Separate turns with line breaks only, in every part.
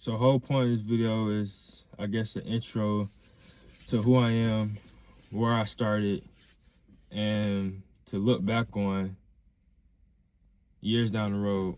So the whole point of this video is, I guess, the intro to who I am, where I started, and to look back on years down the road.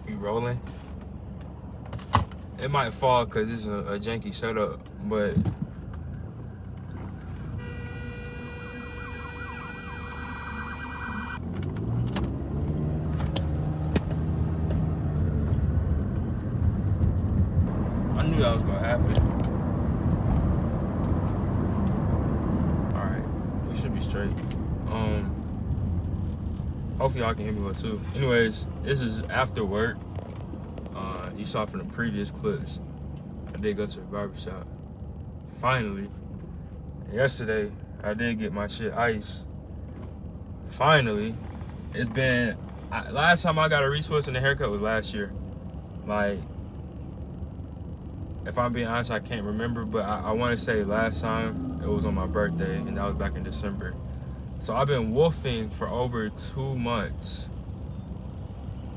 Be rolling. It might fall because it's a janky setup, but I knew that was gonna happen. All right, we should be straight. Hopefully y'all can hear me well too. Anyways, this is after work. You saw from the previous clips, I did go to the barbershop. Finally, yesterday I did get my shit iced. Finally, it's been Last time I got a retwist and a haircut was last year. Like, if I'm being honest, I can't remember, but I want to say last time it was on my birthday, and that was back in December. So I've been wolfing for over 2 months.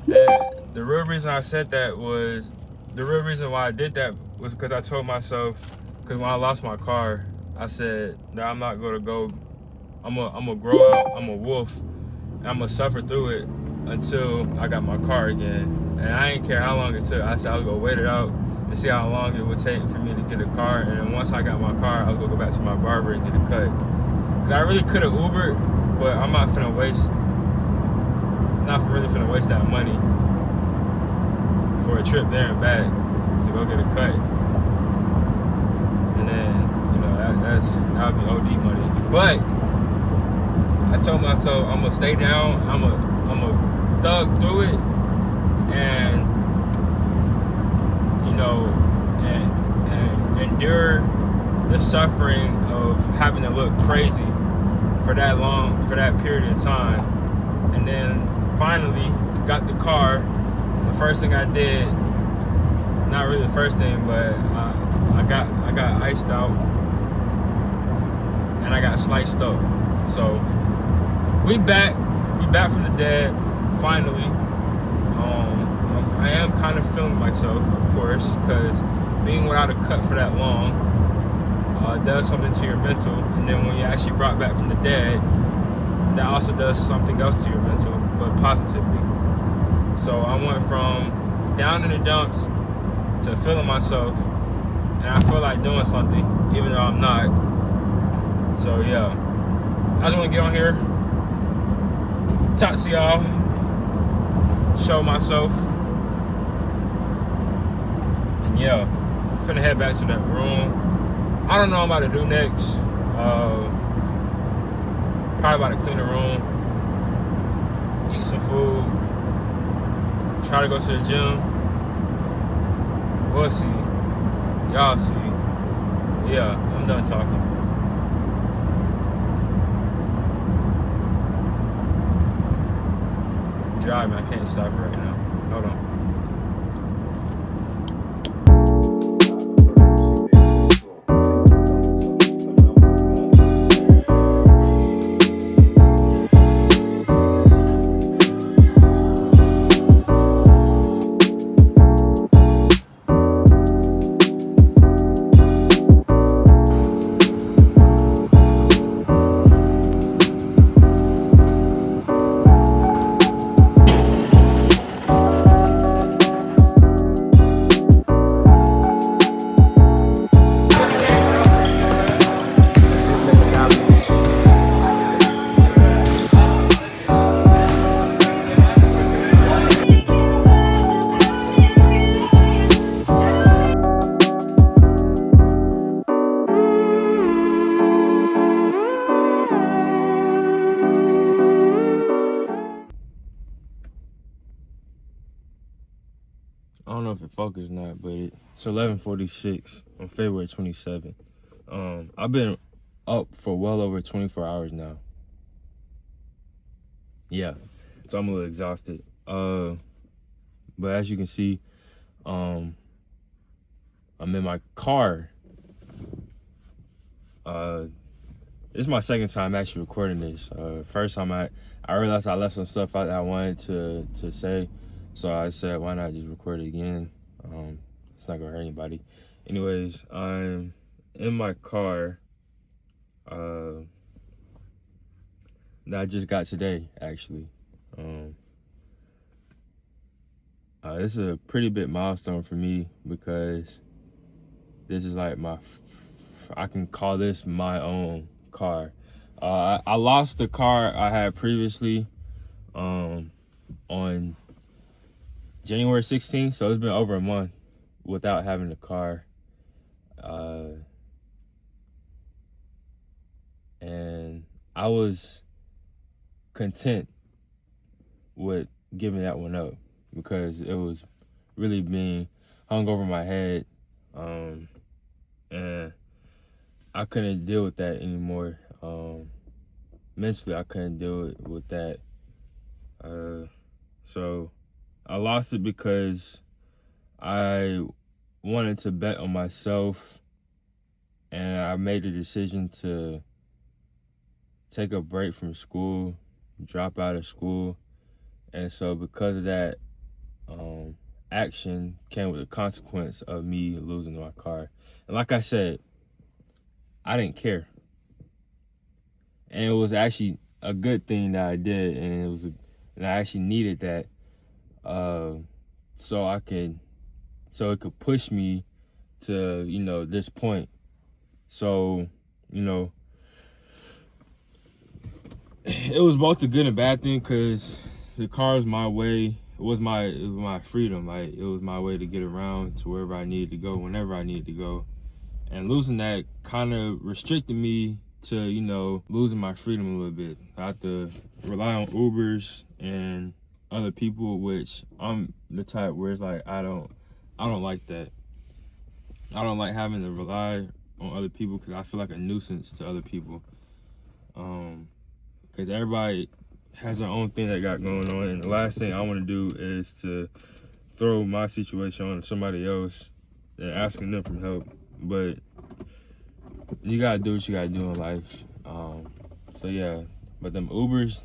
And the real reason I said that was, the real reason why I did that was because I told myself, because when I lost my car, I said that I'm not gonna go, I'm gonna grow out, I'm a wolf, and I'm gonna suffer through it until I got my car again. And I didn't care how long it took. I said I was gonna wait it out and see how long it would take for me to get a car. And then once I got my car, I was gonna go back to my barber and get a cut. Cause I really could have Ubered, but I'm not finna waste that money for a trip there and back to go get a cut. And then, you know, that would be OD money. But I told myself I'm gonna stay down, I'm gonna thug through it, and you know, and endure the suffering of having to look crazy for that long, for that period of time. And then finally got the car. The first thing I did, not really the first thing, but I got iced out and I got sliced up. So we back from the dead finally. I am kind of feeling myself, of course, because being without a cut for that long does something to your mental. And then when you're actually brought back from the dead, that also does something else to your mental, but positively. So I went from down in the dumps to feeling myself, and I feel like doing something, even though I'm not. So yeah, I just want to get on here, talk to y'all, show myself, and yeah, finna head back to that room. I don't know what I'm about to do next. Probably about to clean the room, eat some food, try to go to the gym. We'll see. Y'all see. Yeah, I'm done talking. I'm driving, I can't stop right now. Hold on. I don't know if it focused or not, but it's 11:46 on February 27th. I've been up for well over 24 hours now. Yeah, so I'm a little exhausted. But as you can see, I'm in my car. This is my second time actually recording this. First time I realized I left some stuff out that I wanted to say. So I said, why not just record it again? It's not gonna hurt anybody. Anyways, I'm in my car that I just got today, actually. This is a pretty big milestone for me because this is like I can call this my own car. I lost the car I had previously on January 16th, so it's been over a month without having a car. And I was content with giving that one up because it was really being hung over my head. And I couldn't deal with that anymore. Mentally, I couldn't deal with that. So I lost it because I wanted to bet on myself, and I made the decision to take a break from school, drop out of school. And so because of that action came with the consequence of me losing my car. And like I said, I didn't care. And it was actually a good thing that I did, and I actually needed that so it could push me to, this point. So, it was both a good and bad thing, because the car was my way. It was my freedom. Like, it was my way to get around to wherever I needed to go, whenever I needed to go. And losing that kind of restricted me to, losing my freedom a little bit. I have to rely on Ubers and other people, which I'm the type where it's like, I don't like that. I don't like having to rely on other people, because I feel like a nuisance to other people. Because everybody has their own thing that got going on, and the last thing I want to do is to throw my situation on somebody else and asking them for help. But you gotta do what you gotta do in life. So yeah, but them Ubers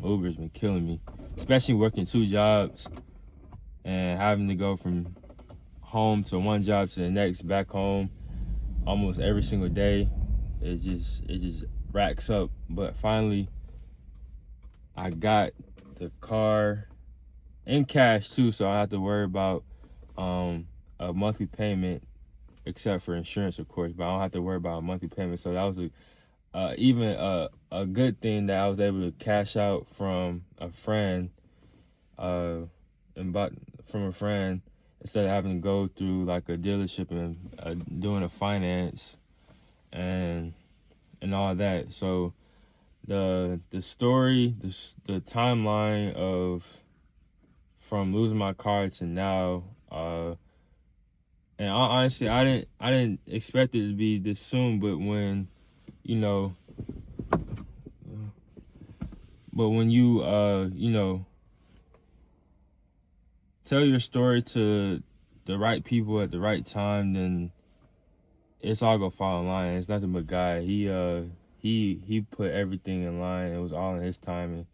been killing me, especially working 2 jobs and having to go from home to one job to the next, back home almost every single day. It just racks up. But finally, I got the car in cash too, so I don't have to worry about a monthly payment, except for insurance, of course. But I don't have to worry about a monthly payment. So that was even a good thing that I was able to cash out from a friend, instead of having to go through like a dealership and doing a finance and all that. So the story, the timeline of from losing my car to now, and honestly, I didn't expect it to be this soon. But when you tell your story to the right people at the right time, then it's all gonna fall in line. It's nothing but God. He put everything in line. It was all in his timing.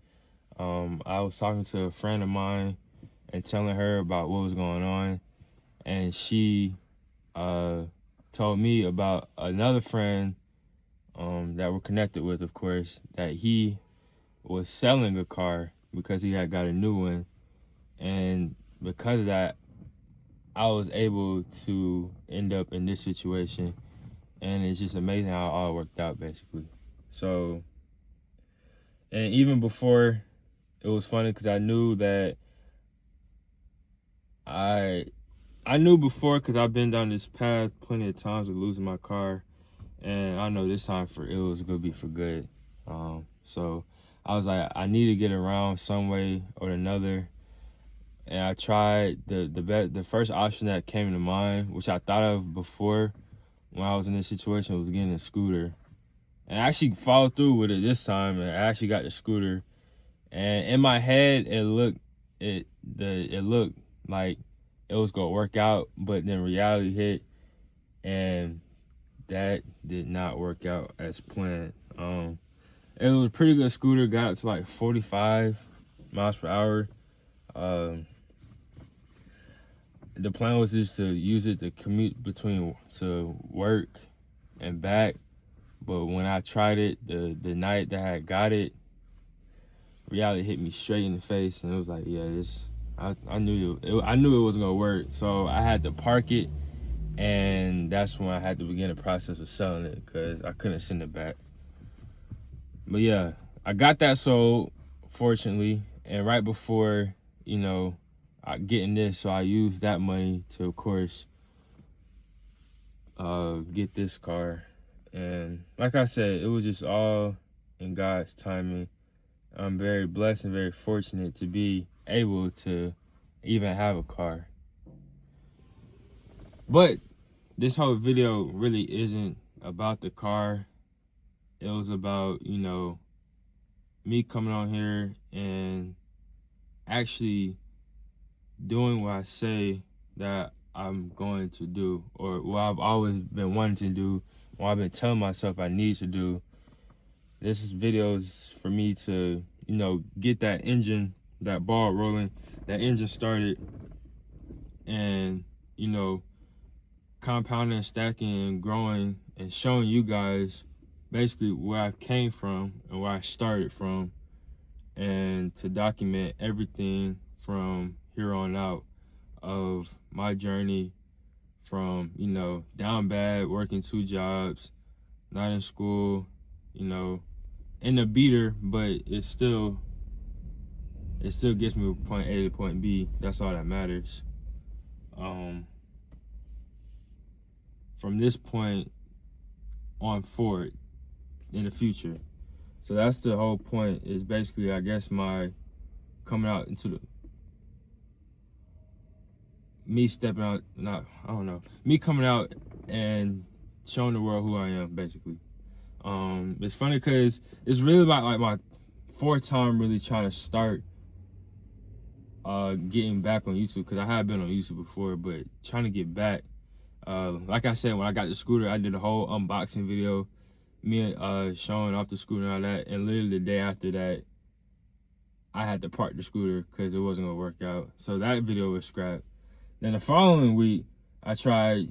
I was talking to a friend of mine and telling her about what was going on, and she told me about another friend that we're connected with, of course, that he was selling a car because he had got a new one. And because of that, I was able to end up in this situation. And it's just amazing how it all worked out, basically. So, and even before, it was funny because I knew that I knew before, because I've been down this path plenty of times with losing my car. And I know this time it was going to be for good. So I was like, I need to get around some way or another. And I tried the first option that came to mind, which I thought of before when I was in this situation, was getting a scooter. And I actually followed through with it this time, and I actually got the scooter. And in my head, it looked like it was gonna work out, but then reality hit, and that did not work out as planned. It was a pretty good scooter, got up to like 45 miles per hour. The plan was just to use it to commute to work and back. But when I tried it, the night that I got it, reality hit me straight in the face, and it was like, yeah, I knew it wasn't gonna work. So I had to park it, and that's when I had to begin the process of selling it, because I couldn't send it back. But yeah, I got that sold, fortunately, and right before getting this, so I used that money to, of course, get this car. And like I said, it was just all in God's timing. I'm very blessed and very fortunate to be able to even have a car. But this whole video really isn't about the car. It was about, me coming on here and actually doing what I say that I'm going to do, or what I've always been wanting to do, or I've been telling myself I need to do. This video is for me to, get that engine, that ball rolling, that engine started, and, compounding, stacking, and growing, and showing you guys basically where I came from and where I started from, and to document everything from here on out of my journey from, down bad, working 2 jobs, not in school, in the beater, but it still gets me from point A to point B. That's all that matters. From this point on forward in the future. So that's the whole point, is basically, I guess, my coming out into me coming out and showing the world who I am, basically. It's funny because it's really about like my 4th time really trying to start getting back on YouTube, because I have been on YouTube before, but trying to get back. Like I said, when I got the scooter, I did a whole unboxing video, me showing off the scooter and all that, and literally the day after that, I had to park the scooter because it wasn't gonna work out. So that video was scrapped. Then the following week, I tried,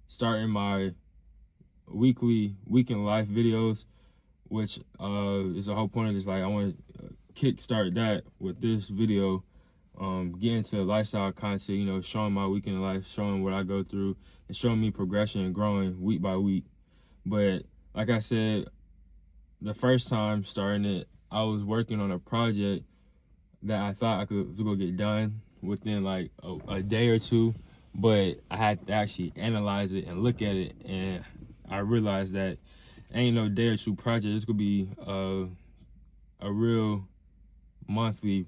starting my weekly weekend life videos, which is the whole point of this. Like, I want to kickstart that with this video, get into lifestyle content, showing my weekend life, showing what I go through, and showing me progression and growing week by week. But like I said, the first time starting it, I was working on a project that I thought I was gonna get done within like a day or two, but I had to actually analyze it and look at it, and I realized that ain't no day or two project. It's gonna be a real monthly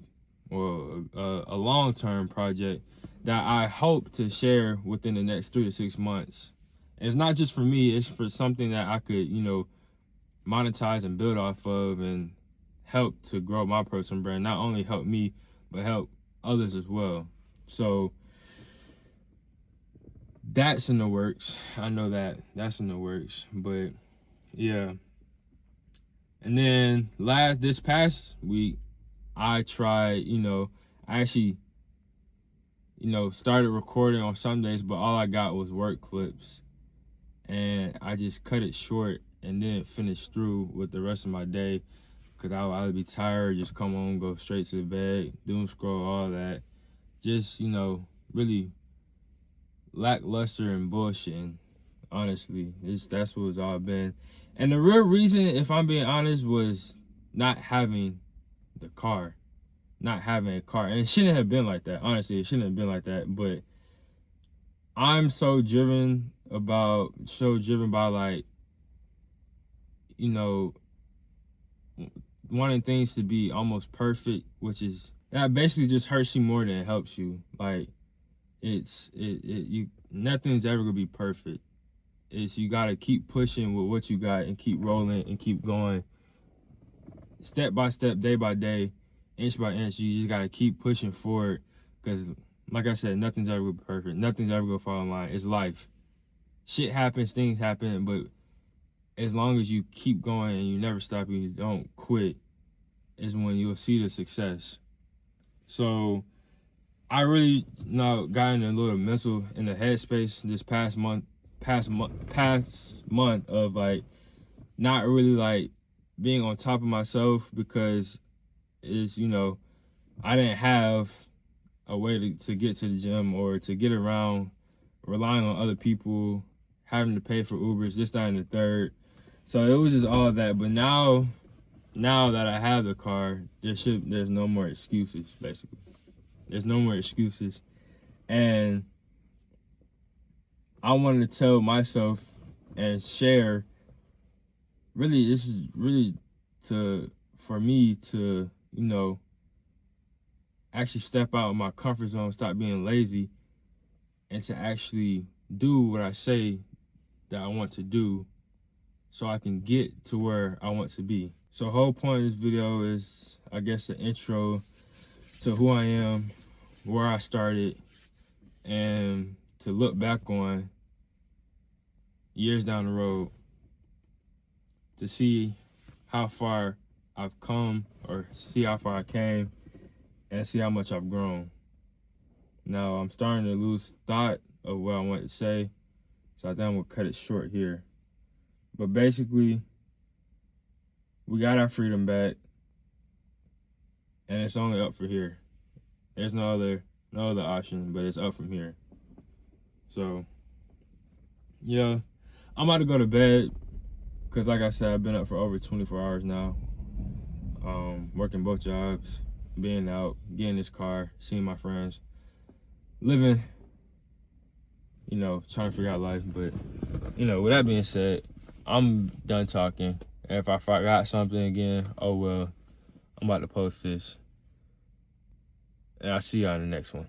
or a long-term project that I hope to share within the next 3 to 6 months. And it's not just for me, it's for something that I could, monetize and build off of, and help to grow my personal brand. Not only help me, but help others as well. So that's in the works. I know that's in the works, but yeah. And then this past week, I tried, I actually, started recording on Sundays, but all I got was work clips, and I just cut it short and didn't finish through with the rest of my day, because I would be tired, just come home, go straight to the bed, doom scroll, all that. Just, really lackluster and bullshitting, honestly. That's what it's all been. And the real reason, if I'm being honest, was not having the car. Not having a car. And it shouldn't have been like that. Honestly, it shouldn't have been like that. But I'm so driven by, like, wanting things to be almost perfect, which is, that basically just hurts you more than it helps you. Like, nothing's ever gonna be perfect. You gotta keep pushing with what you got and keep rolling and keep going. Step by step, day by day, inch by inch, you just gotta keep pushing forward, because like I said, nothing's ever gonna be perfect. Nothing's ever gonna fall in line. It's life. Shit happens, things happen, but as long as you keep going and you never stop and you don't quit, is when you'll see the success. So I really got in a little mental in the headspace this past month of, like, not really, like, being on top of myself, because it's, I didn't have a way to get to the gym or to get around, relying on other people, having to pay for Ubers, this, that, and the third. So it was just all of that. But now that I have the car, there's no more excuses, basically. There's no more excuses. And I wanted to tell myself and share, really, this is really for me to, actually step out of my comfort zone, stop being lazy, and to actually do what I say that I want to do, so I can get to where I want to be. So whole point of this video is, I guess, the intro to who I am, where I started, and to look back on years down the road to see how far I've come, or see how far I came, and see how much I've grown. Now I'm starting to lose thought of what I want to say, so I think I'm gonna cut it short here. But basically, we got our freedom back, and it's only up for here. There's no other option, but it's up from here. So, yeah, I'm about to go to bed, because like I said, I've been up for over 24 hours now, working both jobs, being out, getting this car, seeing my friends, living, trying to figure out life. But, with that being said, I'm done talking. And if I forgot something again, oh well, I'm about to post this. And I'll see y'all in the next one.